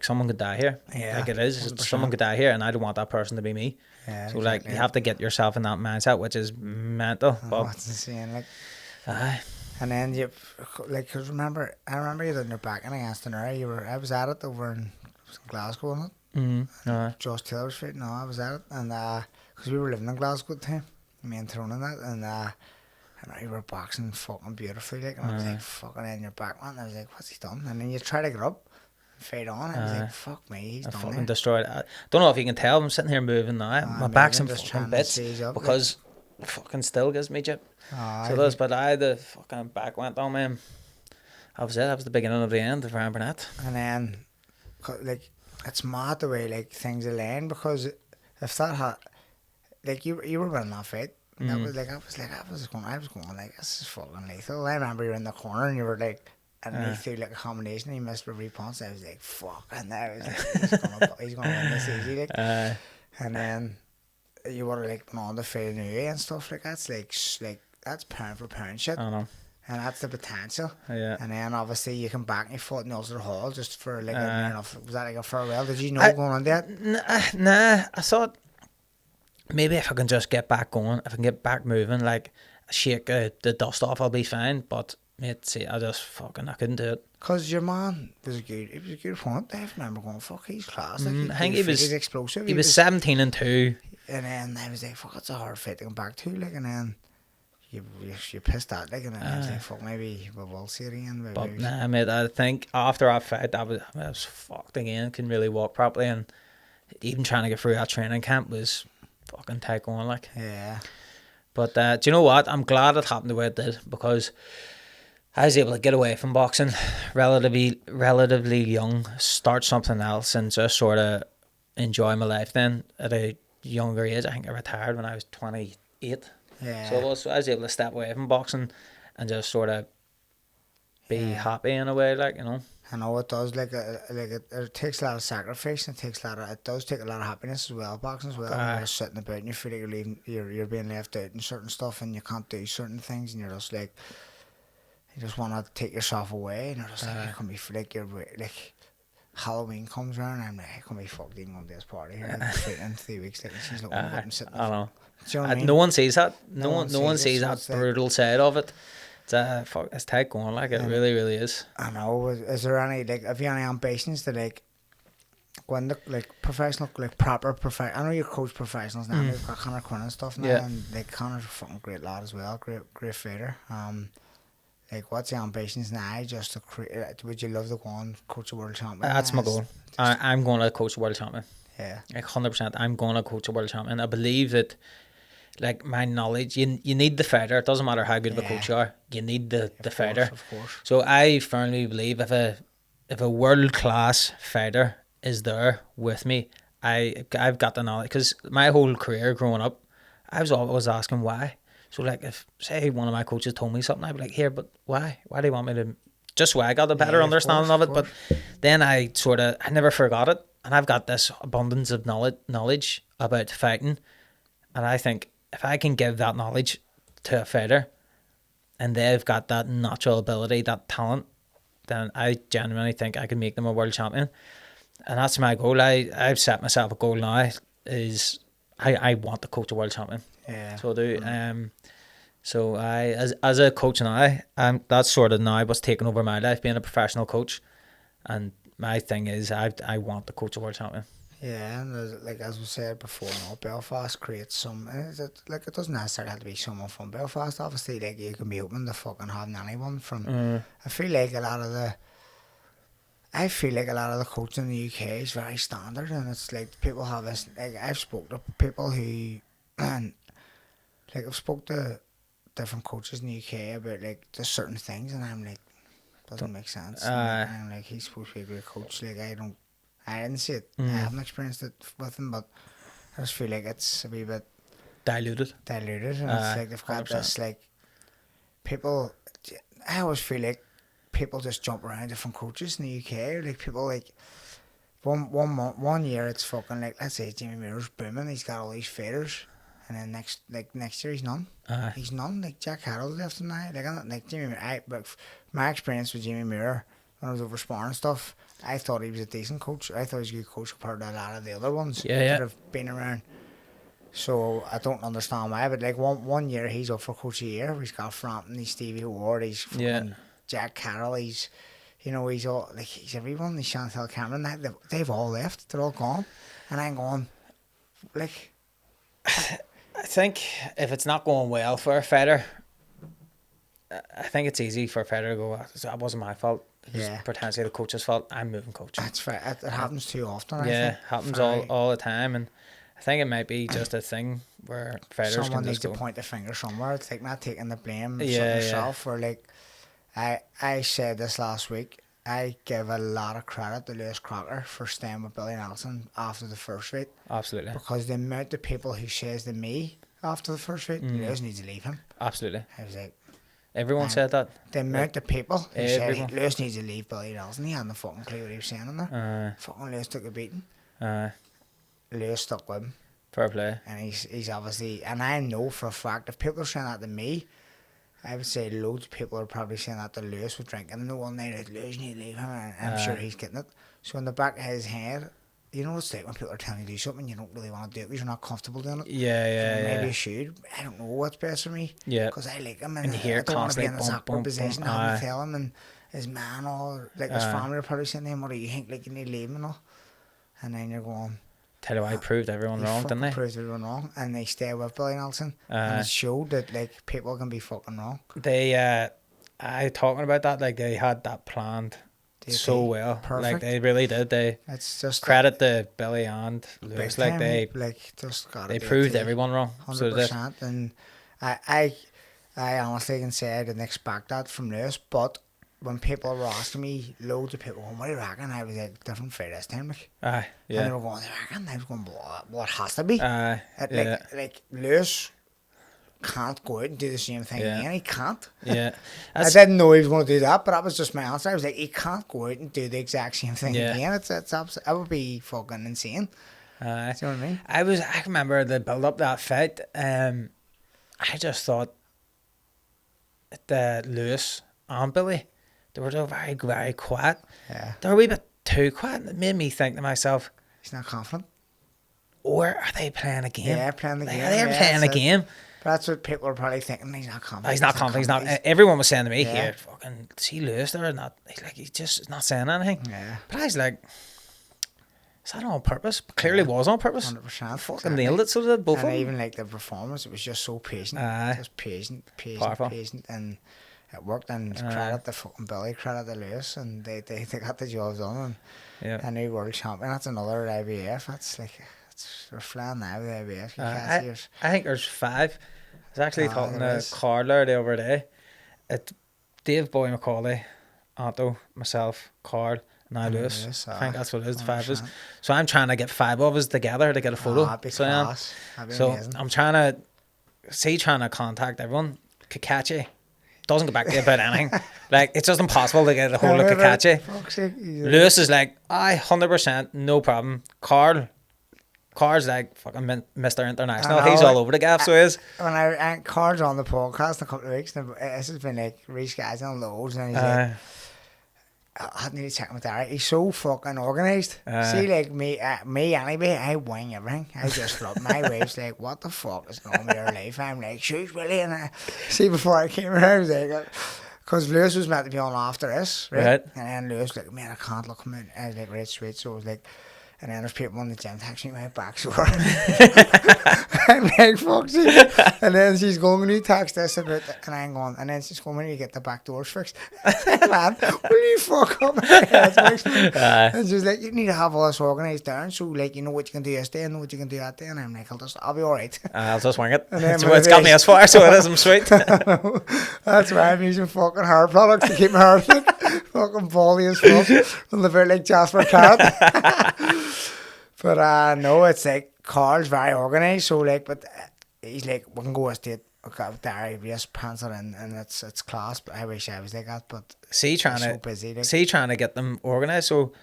someone could die here. Yeah, like it is. 100%. Someone could die here, and I don't want that person to be me. Yeah, so, like, you have to get yourself in that mindset, which is mental. That's insane. Like, and then you, like, cause I remember you did your back and against an area. I was at it over in Glasgow, wasn't it? Josh Taylor Street. No, I was at it, and because we were living in Glasgow at the time, me and Tyrone and that, and you were boxing fucking beautifully, like, and I was like, fucking in your back, man. And I was like, what's he done? And then you try to get up, and fade on. I was like, fuck me, he's done fucking destroyed. I don't know if you can tell. I'm sitting here moving now. My back's in fucking bits because. Fucking still gives me jip. So those, but the fucking back went down, man. That was it. That was the beginning of the end of Burnett. And then, like, it's mad the way like things are laying, because if that had, like, you were winning that fight. That was like I was going like, this is fucking lethal. I remember you were in the corner and you were like, and he threw like a combination. And he missed a response. I was like, fuck, and I was like, he's gonna win this easy, like. And then. You were like on the fight and stuff like that's like that's pound for pound shit. I know. And that's the potential. Yeah. And then obviously you come back and you fought in Ulster Hall just for like was that like a farewell? Did you know going on that? Nah. I thought maybe if I can just get back going, if I can get back moving, like shake the dust off, I'll be fine. But mate, see, I couldn't do it. Cause your man was a good opponent. I remember going, fuck, he's class. Like, I think he was explosive. He was 17-2. And then I was like, fuck, it's a hard fight to come back to, like, and then you pissed out, like, and then I was like, fuck, maybe we will see it again. But nah, mate, I think after that fight, I was fucked again, couldn't really walk properly, and even trying to get through that training camp was fucking tight going, like. Yeah. But do you know what? I'm glad it happened the way it did, because I was able to get away from boxing relatively young, start something else, and just sort of enjoy my life then at a younger age. I think I retired when I was 28. Yeah. So I was able to step away from boxing and just sort of be happy in a way, like, you know. I know it does. It takes a lot of sacrifice, and it does take a lot of happiness as well. Boxing as well. When you're sitting about and you feel like you're being left out in certain stuff, and you can't do certain things, and you're just like, you just want to take yourself away, and you're just like, you can be like, you're like, Halloween comes around, and I'm like, I can be fucked in on this party here in 3 weeks. Like, she's looking at me sitting. I know. Do you know what I mean? No one sees that. No one sees that brutal side of it. It's tight going, like, it really, really is. I know. Is there any, like, have you any ambitions to, like, go into, like, professional, like, proper professional? I know you coach professionals now. You've got Connor Quinn and stuff now, and, like, Connor's a fucking great lad as well. Great fighter. Like, what's your ambitions now? Just to create, would you love to go on coach a world champion? That's my goal. I'm going to coach a world champion. Yeah. Like, 100%. I'm going to coach a world champion. I believe that, like, my knowledge, you need the fighter. It doesn't matter how good of a coach you are. You need the fighter. Of course. So I firmly believe if a world class fighter is there with me, I've got the knowledge. Because my whole career growing up, I was always asking why. So, like, if, say, one of my coaches told me something, I'd be like, here, but why? Why do you want me to? Just so I got a better understanding of it. But then I never forgot it. And I've got this abundance of knowledge about fighting. And I think if I can give that knowledge to a fighter, and they've got that natural ability, that talent, then I genuinely think I can make them a world champion. And that's my goal. I've set myself a goal now, is I want to coach a world champion. Yeah. So I do. So as a coach now, that's sort of now what's taken over my life, being a professional coach. And my thing is I want to coach a world champion. Yeah, and like, as we said before, Belfast creates some. It doesn't necessarily have to be someone from Belfast. Obviously, like, you can be open to fucking having anyone from. I feel like a lot of the coaching in the UK is very standard, and it's like people have this. Like, I've spoke to people who, and like, I've spoke to different coaches in the UK about, like, just certain things, and I'm like, doesn't make sense. And I'm like, he's supposed to be a great coach. Like, I didn't see it. I haven't experienced it with him, but I just feel like it's a wee bit diluted, and it's like they've got 100%. This, like, people. I always feel like people just jump around different coaches in the UK. Like, people, like, one year it's fucking, like, let's say Jimmy Muir's booming, he's got all these fighters, and then next year he's none. He's none. Like, Jack Harrell left him now. Like, I'm not like Jimmy Muir. But my experience with Jimmy Muir when I was over sparring and stuff, I thought he was a decent coach. I thought he was a good coach compared to a lot of the other ones that have been around. So I don't understand why. But, like, one year he's up for coach of the year. He's got Frampton, he's Stevie Ward, he's fucking Jack Carroll, he's all, like, he's everyone. He's Chantel Cameron. They've all left. They're all gone. And I'm going, like, I think if it's not going well for a fighter, I think it's easy for a fighter to go, that wasn't my fault. It was potentially the coach's fault. I'm moving coach. That's right. It happens too often. Yeah, happens all the time, and I think it might be just a thing where fighters someone can needs just to go, point the finger somewhere. It's like not taking the blame yourself. Or, like, I said this last week. I give a lot of credit to Lewis Crocker for staying with Billy Nelson after the first fight. Absolutely. Because the amount of people who says to me after the first fight, Lewis needs to leave him. Absolutely. I was like, everyone said that. The amount of people who said Lewis needs to leave Billy Nelson, he hadn't a fucking clue what he was saying in there. Fucking Lewis took a beating. Lewis stuck with him. Fair play. And he's obviously, and I know for a fact, if people are saying that to me, I would say loads of people are probably saying that to Lewis with drinking and the one night that Lewis need to leave him, and I'm sure he's getting it. So in the back of his head, you know, it's like when people are telling you to do something, you don't really want to do it because you're not comfortable doing it. Maybe you should. I don't know what's best for me. Yeah. Because I like him, and you hear I don't want to be in this awkward position having to tell him, and his man or like his family are probably saying to him, what do you think, like, you need to leave him and all? And then you're going, tell you, I proved everyone wrong, didn't they? Proved everyone wrong, and they stay with Billy Nelson, and it showed that, like, people can be fucking wrong. They, talking about that, like, they had that planned so well. Perfect. Like, they really did. It's just credit to Billy and Lewis. Like, they just got they proved everyone wrong. 100%, and I honestly can say I didn't expect that from Lewis, but when people were asking me, loads of people, what do you reckon? I was like, different fight this time, like. Aye, And yeah. they were going, I reckon? I was going, well, it has to be. Aye, yeah. Like Lewis can't go out and do the same thing Yeah. again. He can't. Yeah. I didn't know he was going to do that, but that was just my answer. I was like, he can't go out and do the exact same thing Yeah. again. It would be fucking insane. Aye. Do you know what I mean? I remember the build up that fight. I just thought that Lewis and Billy, they were very, very quiet. Yeah. They were a wee bit too quiet. It made me think to myself, He's not confident. or are they playing a game? Yeah, playing the game. They're playing a game. But that's what people are probably thinking. He's not confident. He's not confident. He's not. Everyone was saying to me, Yeah. here, fucking, see Lewis there? Not. He's like, he's just not saying anything. Yeah. But I was like, is that on purpose? Clearly was on purpose. 100%. Fucking nailed it, so did both of And them. even like the performance, it was just so patient. Aye. Just patient, Powerful. patient. And it worked. And credit the fucking Billy, credit the Lewis. And they got the job done. And Yeah. a new world champion. That's another IBF. That's like, we're flying now with IBF. You can't see us. I think there's 5. I was actually talking there to is. Carl there the other day. Dave Boy McCauley, Otto, myself, Carl, and I Lewis. Lewis, I think that's what it is, the 5 of us. 100%. So I'm trying to get 5 of us together to get a photo. That'd be So I am. class. That'd be So amazing. I'm trying to contact everyone. Kakachi doesn't get back to you about anything. Like, it's just impossible to get a hold of Kakachi. Fuck's sake, Lewis is like, 100%, no problem. Carl's like fucking Mr. International. I know. He's all over the gaff, so he is. When I Carl's on the podcast in a couple of weeks, and this has been like rescheduling loads, and he's like, I need to check him with that. He's so fucking organised. See, like me anyway, I wing everything. I just love my wife's like, what the fuck is going on with your life? I'm like, shoot, really? And see, before I came here, I was like, because Lewis was meant to be on after this, right? And then Lewis like, man, I can't look him in. I was like, right, sweet. So I was like, and then there's people in the gym texting me, my back's sore. I'm like, fuck sake. And then she's going, when you text this about it, and I'm going, and then she's going, when you get the back doors fixed. Man, will you fuck up my head fixed? And she's like, you need to have all this organised down, so like, you know what you can do this day and know what you can do that day. And I'm like, I'll be alright. I'll just wing it. And then It's got me as far, so it is. I'm sweet. That's why I'm using fucking hair products to keep my hair thick. Fucking baldy as fuck. I'm a bit like Jasper Carrot. But no, it's like Carl's very organised, so like, but he's like, we can go a state. Okay, Derry, just pencil in, and it's class. But I wish I was like that. But Trying busy, like. to get them organised. So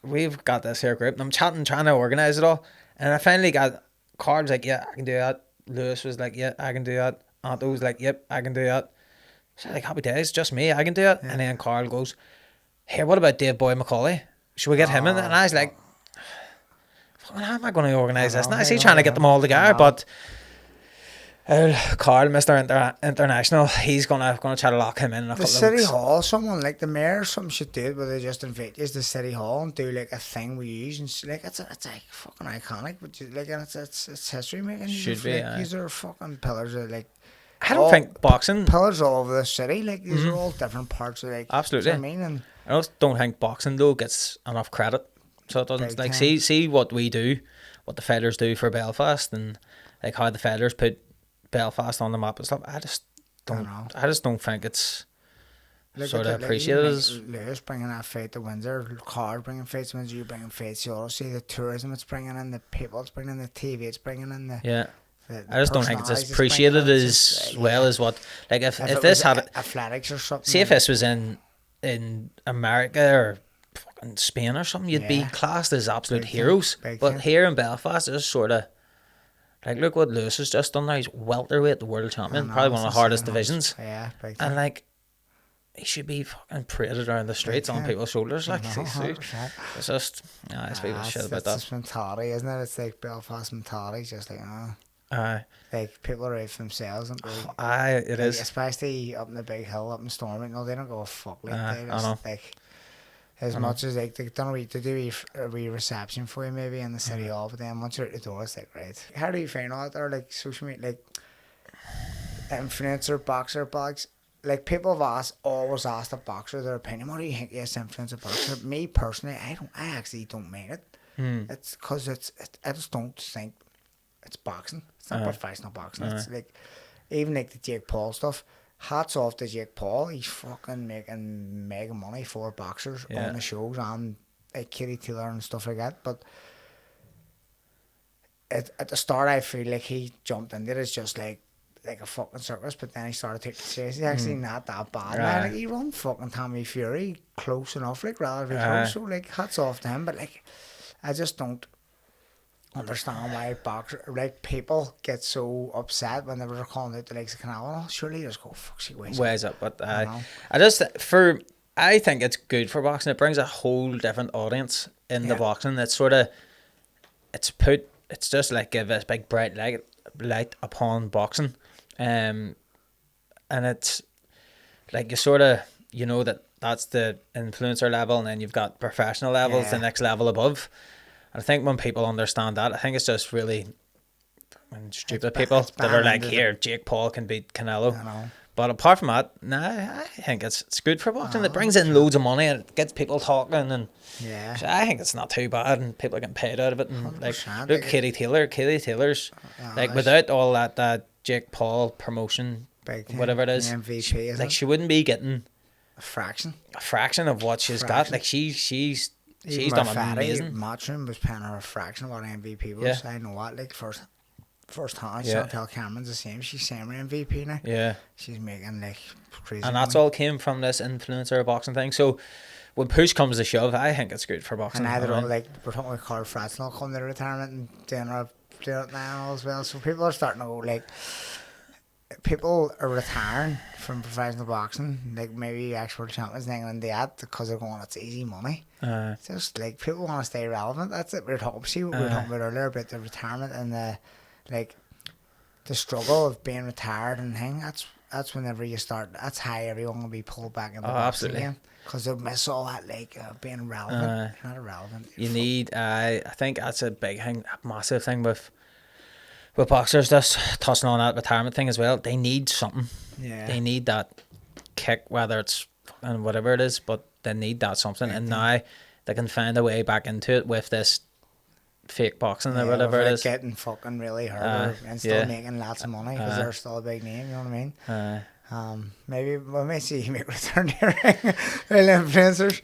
we've got this here group, and I'm trying to organise it all. And I finally got Carl's like, yeah, I can do that. Lewis was like, yeah, I can do that. Otto was like, yep, I can do that. So like, happy days, just me, I can do it. Yeah. And then Carl goes, here, what about Dave Boy McCauley? Should we get him in? And I was like, how am I going to organise this? And I see trying to get them all together, but Carl, Mr. International, he's gonna try to lock him in a couple of City weeks. Hall, someone like the mayor or something should do it, where they just invite you to the City Hall and do like a thing we use, and like it's like fucking iconic, but like it's history making. Should be. Like, these are fucking pillars of like. I don't think boxing pillars all over the city. Like these are all different parts of like. Absolutely. You know what I mean, and I just don't think boxing though gets enough credit. So it doesn't like see what we do, what the fighters do for Belfast, and like how the fighters put Belfast on the map and stuff. I just don't think it's sort of appreciated as. Lewis bringing that fight to Windsor, Carl bringing fights to Windsor, you bringing fights. You also see the tourism it's bringing in, the people it's bringing in, the TV it's bringing in, the yeah. The I just don't think it's as appreciated as well as what like if this had athletics or something. See if this was in America or fucking Spain or something, you'd be classed as absolute heroes. But here in Belfast, it's sort of like, look what Lewis has just done there. He's welterweight, the world champion, probably one of the hardest divisions. Yeah, and like he should be fucking paraded around the streets on people's shoulders. Like it's just it's people shit about that. It's mentality, isn't it? It's like Belfast mentality, just like like people are out for themselves, and it is, especially up in the big hill, up in Stormont. No, they don't go a fuck. Like they just like as much as like they done to do a wee reception for you maybe in the City Hall, but then once you're at the door, it's like right. How do you find out there, like social media, like influencer boxer blogs? Like people have always asked a boxer their opinion. What do you think? Yes, influencer boxer. Me personally, I actually don't mean it. It's because I just don't think it's boxing. It's not professional boxing. It's like, even like the Jake Paul stuff. Hats off to Jake Paul. He's fucking making mega money for boxers on the shows and like Katie Taylor and stuff like that. But at the start, I feel like he jumped into it as just like a fucking circus, but then he started taking it seriously. Actually, not that bad. Man. Like, he run fucking Tommy Fury close enough, like relatively close. So like, hats off to him. But like, I just don't understand why people get so upset whenever they're calling out the likes of Canelo. Surely just go fuck she ways up. But I think it's good for boxing. It brings a whole different audience in the boxing. It's sort of it's just like give this big bright light upon boxing, and it's like you sort of that's the influencer level, and then you've got professional levels, the next level above. I think when people understand that, I think it's just really stupid people that are like, here, Jake Paul can beat Canelo. I know. But apart from that, I think it's good for boxing. It brings in loads of money and it gets people talking, and so I think it's not too bad, and people are getting paid out of it. And like, look, Katie Taylor's like, without all that Jake Paul promotion, whatever it is, MVP, like she wouldn't be getting a fraction of what she's got. Like she's done amazing. Matchroom was paying her a fraction of what MVP was. I know what, like first hand, Chantel Cameron's the same. She's same MVP now. Yeah, she's making like crazy. And that's all came from this influencer boxing thing. So when push comes to shove, I think it's good for boxing. And either like we're talking about Carl Fratznall coming to retirement and doing it now as well. So people are starting to go like. People are retiring from professional boxing, like maybe ex-world champions in England, because they're going, it's easy money. Just like people want to stay relevant. That's it. We were talking about earlier about the retirement and the struggle of being retired and thing. That's whenever you start. That's how everyone will be pulled back into boxing again, because they'll miss all that being relevant. You're not irrelevant. You need. I think that's a big thing, a massive thing with boxers. Just touching on that retirement thing as well. They need something. Yeah. They need that kick, whether it's and whatever it is, but they need that something. And now they can find a way back into it with this fake boxing or whatever it is. Getting fucking really hurt and still making lots of money because they're still a big name. You know what I mean? Maybe we may see you make return here. Influencers.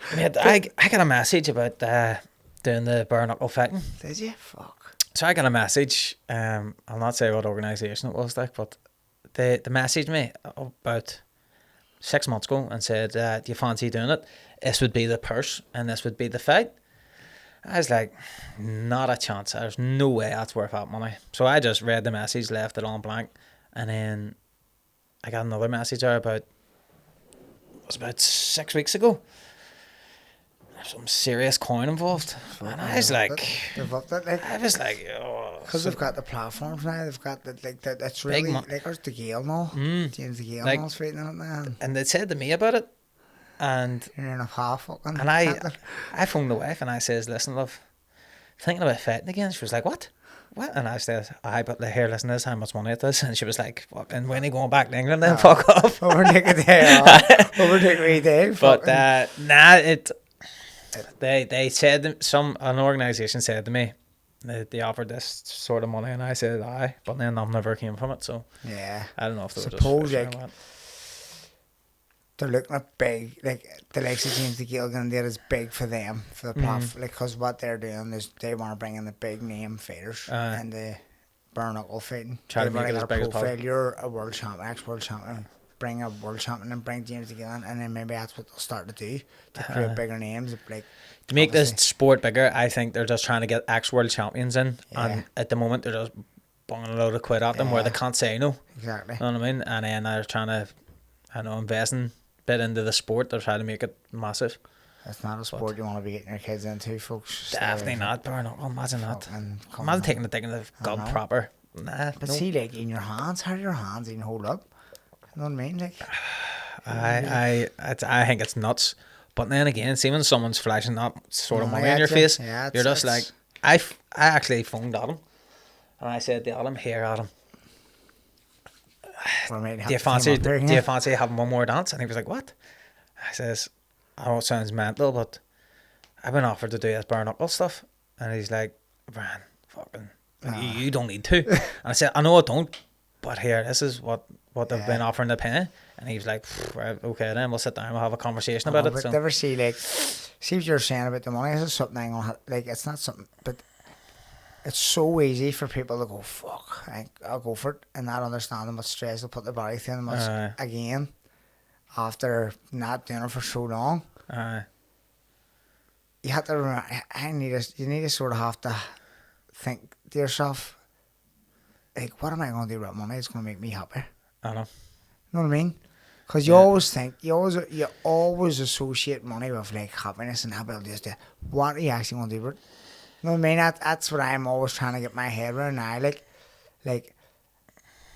I got a message about doing the bare-knuckle fighting. Did you? Fuck. So I got a message. I'll not say what organisation it was, like, but they messaged me about 6 months ago and said, "Do you fancy doing it? This would be the purse and this would be the fight." I was like, not a chance. There's no way that's worth that money. So I just read the message, left it on blank, and then I got another message there about 6 weeks ago. There's some serious coin involved, and I was like, because they've got the platforms now. They've got that's really like there's the Gale now. James the Gale now's fighting in it now. And they said to me about it, and you're in a half fucking. And I phoned the wife and I says, "Listen, love, thinking about fighting again." She was like, "What?" And I said, "But here, listen, this is how much money it is." And she was like, "Fuck, and when are you going back to England then? Fuck off." Overtake a day off. Overtake a day. But they said an organisation said to me they offered this sort of money, and I said aye, but then none never came from it. So yeah, I don't know if they were suppose they're looking at big, like the likes of James the Gilligan there is big for them for the profit, because what they're doing is they want to bring in the big name fighters and the bare-knuckle fighting. Try to make it as big as possible. You're a world champion, ex-world champion. Bring a world champion and bring James again, and then maybe that's what they'll start to do to create bigger names. Like to make this sport bigger, I think they're just trying to get ex-world champions in, and at the moment they're just bunging a load of quid at them where they can't say no. Exactly. You know what I mean? And then they're trying to, invest a bit into the sport. They're trying to make it massive. It's not a sport you want to be getting your kids into, folks. Definitely not. Bare-knuckle. Imagine that. Imagine taking the thing in the gut proper. Nah. But see, like in your hands, how do your hands even hold up? You know what I mean? Like, I think it's nuts. But then again, see when someone's flashing that sort of money in your face, you're just like, I actually phoned Adam, and I said to Adam, "Here, Adam, do you fancy having one more dance?" And he was like, "What?" I says, "I know it sounds mental, but I've been offered to do this bare-knuckle stuff." And he's like, "Brian, fucking Like, you don't need to. And I said, I know I don't, but here, this is what they've been offering to pay. And he was like, right, okay, then we'll sit down, we'll have a conversation about it. But so. never see what you're saying about the money. This is something I'm gonna it's not something, but it's so easy for people to go, fuck, I'll go for it, and not understanding what stress they'll put their body through, and much again after not doing it for so long. You have to remember, you need to sort of have to think to yourself, like, what am I going to do with money that's going to make me happy? I know. You know what I mean? Because you always think, you always associate money with like happiness and ability. What are you actually going to do with it? You know what I mean? That's what I'm always trying to get my head around now. Like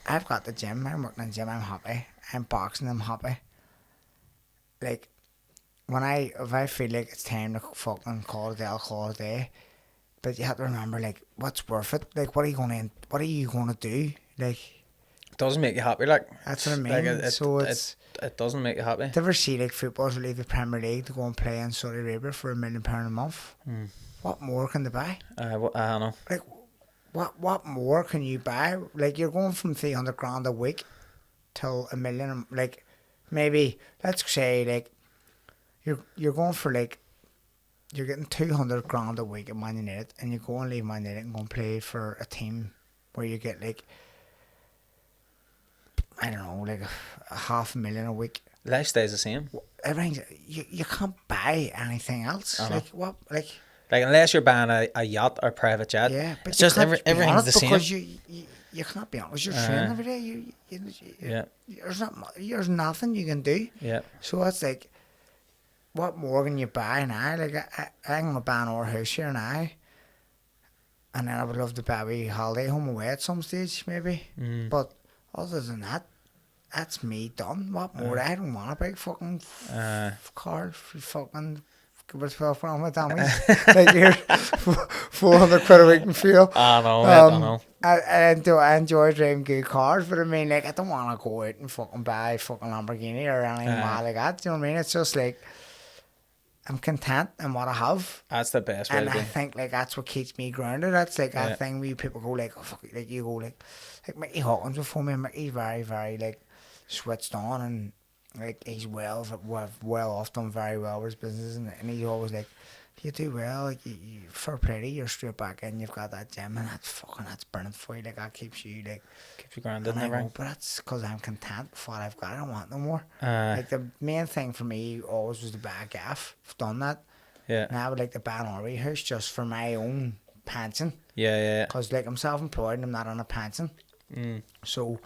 I've got the gym, I'm working in the gym, I'm happy. I'm boxing, I'm happy. Like, if I feel like it's time to fucking call it I'll call it a day. But you have to remember, like, what's worth it? Like, what are you gonna do? Like, it doesn't make you happy, like. That's what I mean. Like it doesn't make you happy. Do you ever see like footballers leave the Premier League to go and play in Saudi Arabia for £1 million a month? What more can they buy? I don't know. Like, what more can you buy? Like, you're going from 300 grand a week till $1 million. Like, maybe let's say like you're going for like you're getting 200 grand a week at Man United, and you go and leave Man United and go and play for a team where you get like, I don't know, like a $500,000 a week. Life stays the same. Everything's you can't buy anything else. Like what? Like unless you're buying a yacht or private jet. Yeah, but it's just everything's the same. Because you can't be honest. You're training every day. There's nothing you can do. Yeah. So it's like, what more can you buy now? Like I'm gonna buy our house here now, and then I would love to buy a wee holiday home away at some stage maybe. But other than that, that's me done. What more? I don't want a big fucking car for fucking what's wrong with that? Like you're 400 quid a week in fuel. I know. I enjoy driving good cars, but I mean, like, I don't want to go out and fucking buy a fucking Lamborghini or anything like that. Do you know what I mean? It's just like, I'm content in what I have. That's the best way and to be. I think like that's what keeps me grounded. That's like that thing where people go like, oh fuck it, like you go like Mickey Hawkins before me. Mickey's very, very like switched on, and like he's well off, done very well with his business, and he's always like, you do well, like you for pretty, you're straight back in, you've got that gym, and that's burning for you, like that keeps you grounded. And I go, but that's because I'm content with what I've got. I don't want no more. Like the main thing for me always was to buy a gaff. I've done that. Yeah. Now I would like to buy an RV house just for my own pension. Yeah. Because like I'm self-employed and I'm not on a pension. So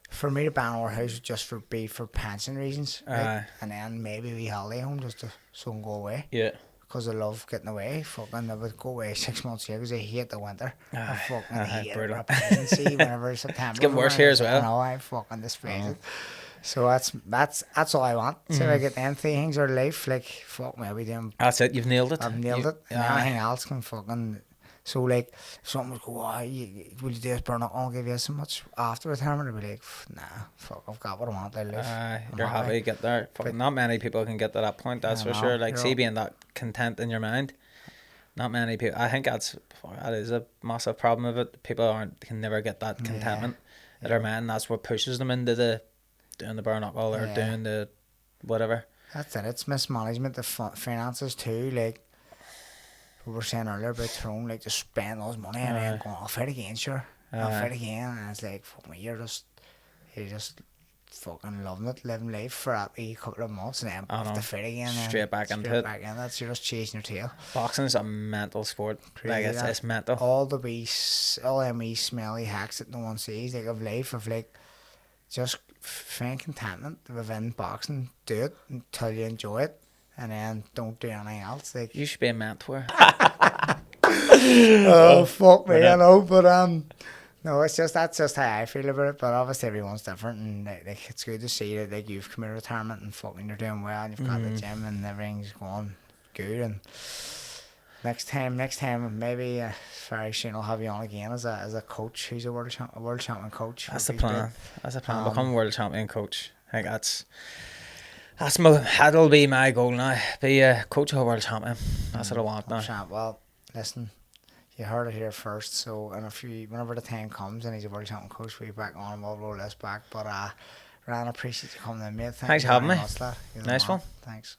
for me to buy an RV house would just for pension reasons. Right? And then maybe we holiday home just to so I can go away. Yeah. Because I love getting away. Fucking, I would go away 6 months here because I hate the winter. I fucking hate it. See, whenever September. It's getting worse here as well. I know, I fucking despise it. So that's all I want. So if I get them things out of life, like, fuck me, I'll be doing. That's it, you've nailed it. I've nailed it. And anything else can fucking. So, like, if someone would go, will you do this Burnett? I'll give you so much after retirement. I'd be like, nah, fuck, I've got what I want. I live. You're happy to get there. But not many people can get to that point, that's for sure. Like, see, being that content in your mind. Not many people. I think that is a massive problem of it. People can never get that contentment in their mind. That's what pushes them into doing the bare-knuckle or doing the whatever. That's it. It's mismanagement of finances too. Like, we were saying earlier about Tyrone, like, to spend all his money and then going, I'll fight again, sure. I'll fight again. And it's like, fuck me, you're just fucking loving it, living life for a wee couple of months and then off the fight again. Straight back into it. That's, you're just chasing your tail. Boxing is a mental sport. Crazy, like, it's mental. All them wee smelly hacks that no one sees, like, of life, of like, just find contentment within boxing, do it until you enjoy it. And then don't do anything else. Like, you should be a mentor. Oh fuck me, I know, but no, that's just how I feel about it. But obviously everyone's different, and like it's good to see that like you've come out of retirement and fucking you're doing well, and you've got the gym and everything's going good. And next time maybe very soon I'll have you on again as a coach who's a world champion coach. That's the plan. That's the plan. Become a world champion coach. I think that'll be my goal now. Be a coach of a world champion. That's what I want now. Well, listen, You heard it here first. So, and whenever the time comes and he's a world champion coach, we'll be back on and we'll roll this back. But Ryan, I appreciate you coming in, mate. Thanks for having me. You're the Nice man. one. Thanks.